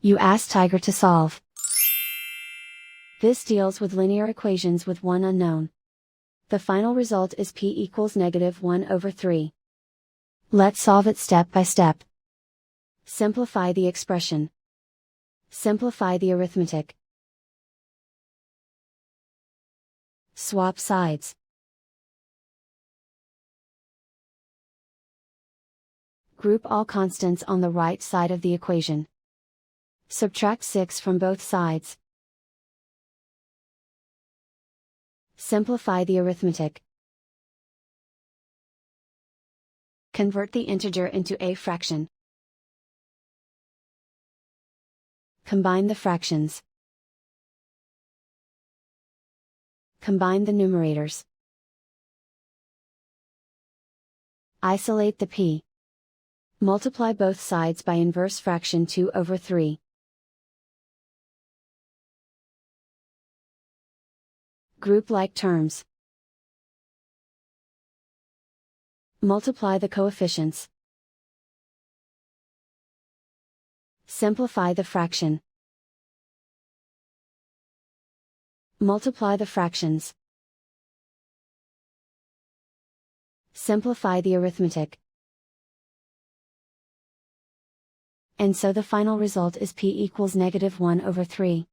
You ask Tiger to solve. This deals with linear equations with one unknown. The final result is p equals -1/3. Let's solve it step by step. Simplify the expression. Simplify the arithmetic. Swap sides. Group all constants on the right side of the equation. Subtract 6 from both sides. Simplify the arithmetic. Convert the integer into a fraction. Combine the fractions. Combine the numerators. Isolate the p. Multiply both sides by inverse fraction 2/3. Group like terms. Multiply the coefficients. Simplify the fraction. Multiply the fractions. Simplify the arithmetic. And so the final result is p equals -1/3.